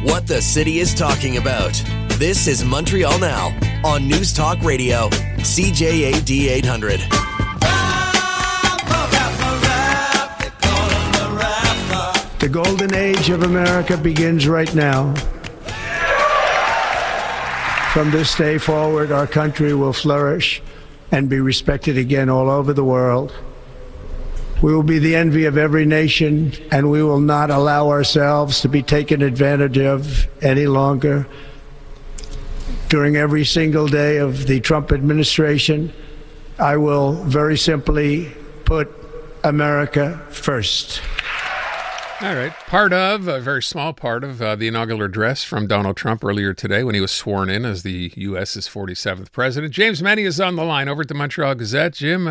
what the city is talking about. This is Montreal Now on News Talk Radio, CJAD 800. The golden age of America begins right now. From this day forward, our country will flourish and be respected again all over the world. We will be the envy of every nation, and we will not allow ourselves to be taken advantage of any longer. During every single day of the Trump administration, I will very simply put America first. All right. Part of, a very small part of the inaugural address from Donald Trump earlier today when he was sworn in as the U.S.'s 47th president. James Mennie is on the line over at the Montreal Gazette. Jim,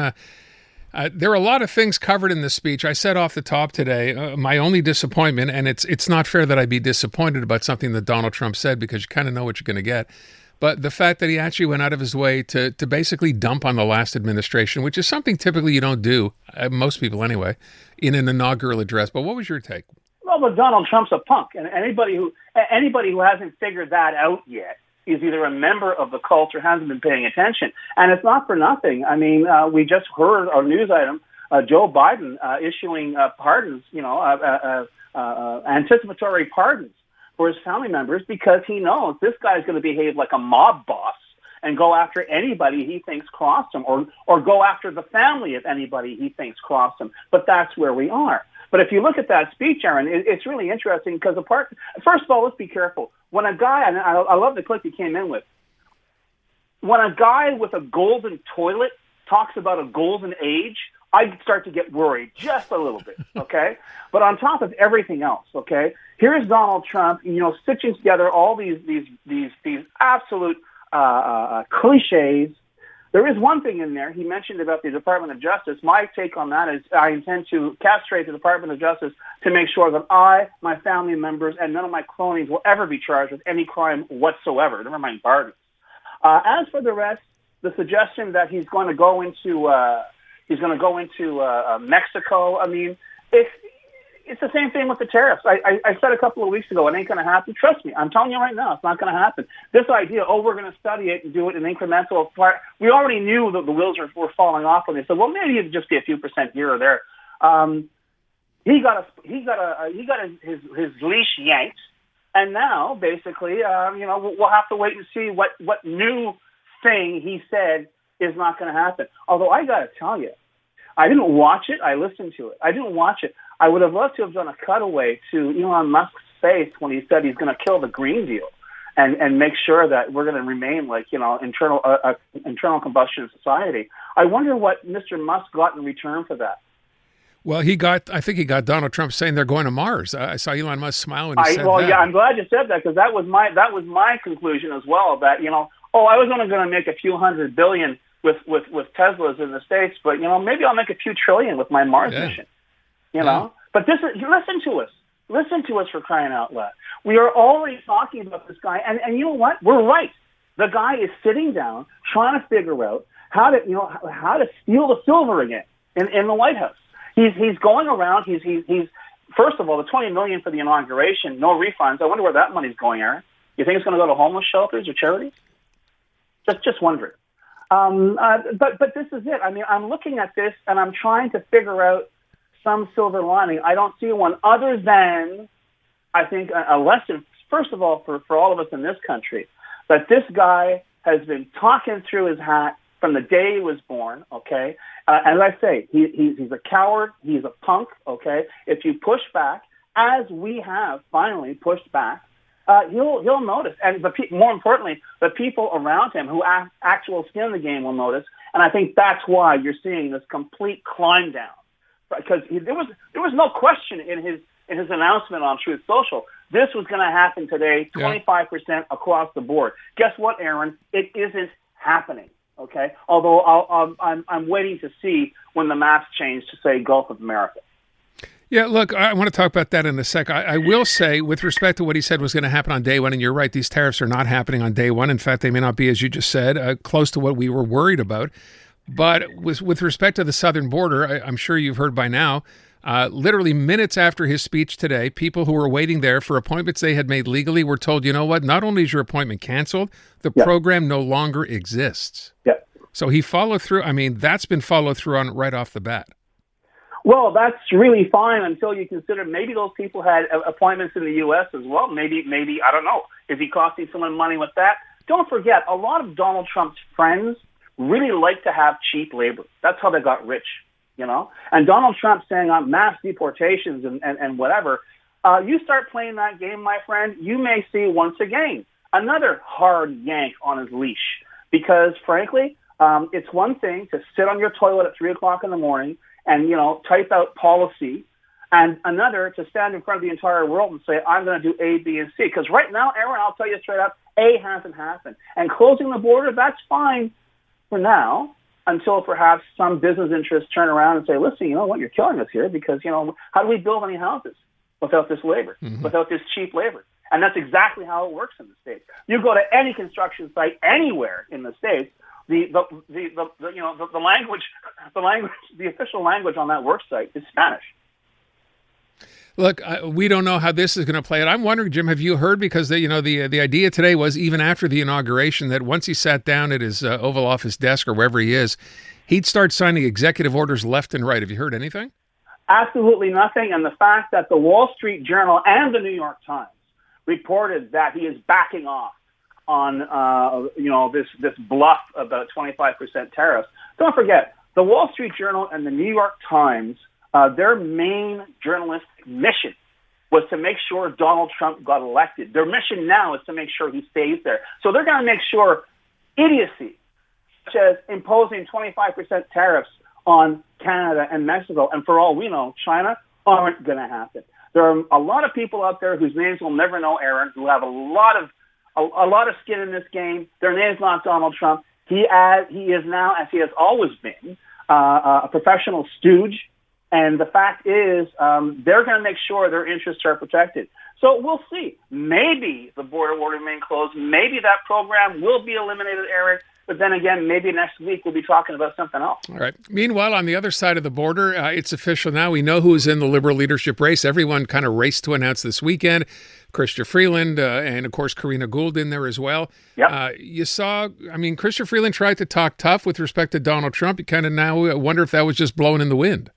there are a lot of things covered in this speech. I said off the top today, my only disappointment, and it's not fair that I be disappointed about something that Donald Trump said because you kind of know what you're going to get. But the fact that he actually went out of his way to basically dump on the last administration, which is something typically you don't do, most people anyway, in an inaugural address. But what was your take? Well, but Donald Trump's a punk, and anybody who hasn't figured that out yet is either a member of the cult or hasn't been paying attention. And it's not for nothing. I mean, we just heard our news item, Joe Biden issuing pardons, anticipatory pardons for his family members because he knows this guy's going to behave like a mob boss and go after anybody he thinks crossed him or go after the family of anybody he thinks crossed him. But that's where we are. But if you look at that speech, Aaron, it's really interesting because first of all, let's be careful. When a guy, and I love the clip he came in with, when a guy with a golden toilet talks about a golden age, I start to get worried just a little bit, okay? But on top of everything else, okay, here's Donald Trump, stitching together all these absolute cliches. There is one thing in there he mentioned about the Department of Justice. My take on that is I intend to castrate the Department of Justice to make sure that I, my family members, and none of my cronies will ever be charged with any crime whatsoever, never mind pardons. As for the rest, the suggestion that he's going to go into Mexico. I mean, it's the same thing with the tariffs. I said a couple of weeks ago, it ain't going to happen. Trust me, I'm telling you right now, it's not going to happen. This idea, we're going to study it and do it in incremental part. We already knew that the wheels were falling off when they said, well, maybe it'd just be a few percent here or there. He got his leash yanked, and now basically, we'll have to wait and see what new thing he said is not going to happen. Although I got to tell you, I didn't watch it. I listened to it. I didn't watch it. I would have loved to have done a cutaway to Elon Musk's face when he said he's going to kill the Green Deal and make sure that we're going to remain like, internal combustion society. I wonder what Mr. Musk got in return for that. Well, I think he got Donald Trump saying they're going to Mars. I saw Elon Musk smile when he said that. Yeah, I'm glad you said that because that was my conclusion as well. That I was only going to make a few $100 billion with Teslas in the States, but maybe I'll make a few trillion with my Mars mission. But listen to us for crying out loud. We are always talking about this guy, and you know what? We're right. The guy is sitting down trying to figure out how to steal the silver again in the White House. He's going around. He's first of all, the $20 million for the inauguration, no refunds. I wonder where that money's going, Aaron. You think it's going to go to homeless shelters or charities? Just wondering. But this is it. I mean, I'm looking at this and I'm trying to figure out some silver lining. I don't see one other than, I think, a lesson, first of all, for all of us in this country, that this guy has been talking through his hat from the day he was born, okay? As I say, he's a coward. He's a punk, okay? If you push back, as we have finally pushed back, he'll notice. And more importantly, the people around him who actual skin in the game will notice. And I think that's why you're seeing this complete climb down. Because there was no question in his announcement on Truth Social. This was going to happen today, 25% across the board. Guess what, Aaron? It isn't happening. Okay. Although I'm waiting to see when the maps change to say Gulf of America. Yeah, look, I want to talk about that in a sec. I will say, with respect to what he said was going to happen on day one, and you're right, these tariffs are not happening on day one. In fact, they may not be, as you just said, close to what we were worried about. But with respect to the southern border, I'm sure you've heard by now, Literally minutes after his speech today, people who were waiting there for appointments they had made legally were told, you know what, not only is your appointment canceled, the program no longer exists. Yeah. So he followed through. I mean, that's been followed through on right off the bat. Well, that's really fine until you consider maybe those people had appointments in the U.S. as well. Maybe, I don't know. Is he costing someone money with that? Don't forget, a lot of Donald Trump's friends really like to have cheap labor. That's how they got rich, you know? And Donald Trump saying on mass deportations and whatever, you start playing that game, my friend, you may see once again another hard yank on his leash. Because, frankly, it's one thing to sit on your toilet at 3 o'clock in the morning and, you know, type out policy, and another to stand in front of the entire world and say, I'm going to do A, B, and C. Because right now, Aaron, I'll tell you straight up, A hasn't happened. And closing the border, that's fine for now, until perhaps some business interests turn around and say, listen, you know what, you're killing us here because, you know, how do we build any houses without this labor, without this cheap labor? And that's exactly how it works in the States. You go to any construction site anywhere in the States, the official language on that work site is Spanish. Look, we don't know how this is going to play out. I'm wondering, Jim, have you heard? Because the idea today was even after the inauguration that once he sat down at his Oval Office desk or wherever he is, he'd start signing executive orders left and right. Have you heard anything? Absolutely nothing. And the fact that the Wall Street Journal and the New York Times reported that he is backing off on this bluff about 25% tariffs. Don't forget, the Wall Street Journal and the New York Times, their main journalistic mission was to make sure Donald Trump got elected. Their mission now is to make sure he stays there. So they're going to make sure idiocy, such as imposing 25% tariffs on Canada and Mexico, and for all we know, China, aren't going to happen. There are a lot of people out there whose names we'll never know, Aaron, who have a lot of skin in this game. Their name's not Donald Trump. He is now, as he has always been, a professional stooge. And the fact is, they're going to make sure their interests are protected. So we'll see. Maybe the border will remain closed. Maybe that program will be eliminated, Eric. But then again, maybe next week we'll be talking about something else. All right. Meanwhile, on the other side of the border, it's official now. We know who's in the Liberal leadership race. Everyone kind of raced to announce this weekend. Chrystia Freeland and, of course, Karina Gould in there as well. Yep. You saw, Chrystia Freeland tried to talk tough with respect to Donald Trump. You kind of now wonder if that was just blowing in the wind.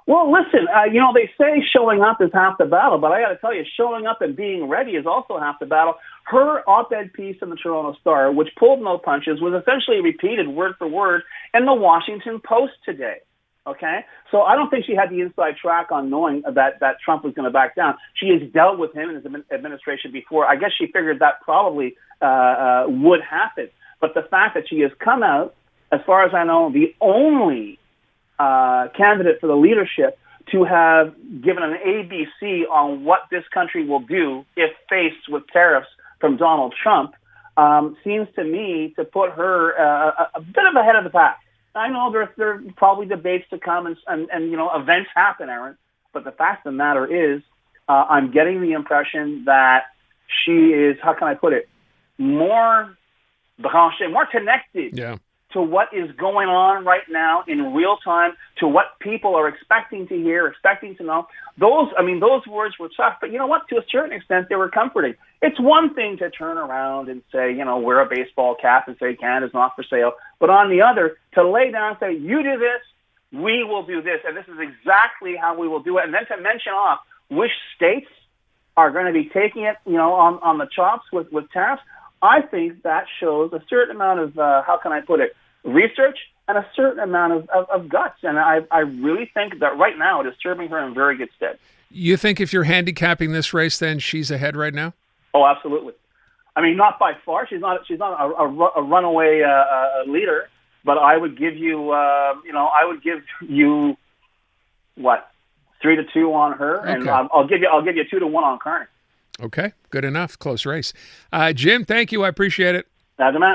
Well, listen, they say showing up is half the battle, but I got to tell you, showing up and being ready is also half the battle. Her op-ed piece in the Toronto Star, which pulled no punches, was essentially repeated word for word in the Washington Post today. Okay? So I don't think she had the inside track on knowing that Trump was going to back down. She has dealt with him in his administration before. I guess she figured that probably would happen. But the fact that she has come out, as far as I know, the only candidate for the leadership to have given an ABC on what this country will do if faced with tariffs from Donald Trump, seems to me to put her a bit of ahead of the pack. I know there are probably debates to come and events happen, Aaron, but the fact of the matter is I'm getting the impression that she is, how can I put it, more branché, more connected to what is going on right now in real time, to what people are expecting to hear, expecting to know. Those words were tough, but you know what? To a certain extent, they were comforting. It's one thing to turn around and say, wear a baseball cap and say Canada's not for sale. But on the other, to lay down and say, you do this, we will do this. And this is exactly how we will do it. And then to mention off which states are going to be taking it, on the chops with tariffs, I think that shows a certain amount of, how can I put it, research and a certain amount of guts. And I really think that right now it is serving her in very good stead. You think if you're handicapping this race, then she's ahead right now? Oh, absolutely. Not by far. She's not a runaway leader, but I would give you, what, 3-2 on her, okay. And I'll give you 2-1 on Carney. Okay, good enough. Close race. Jim, thank you. I appreciate it. That's a man.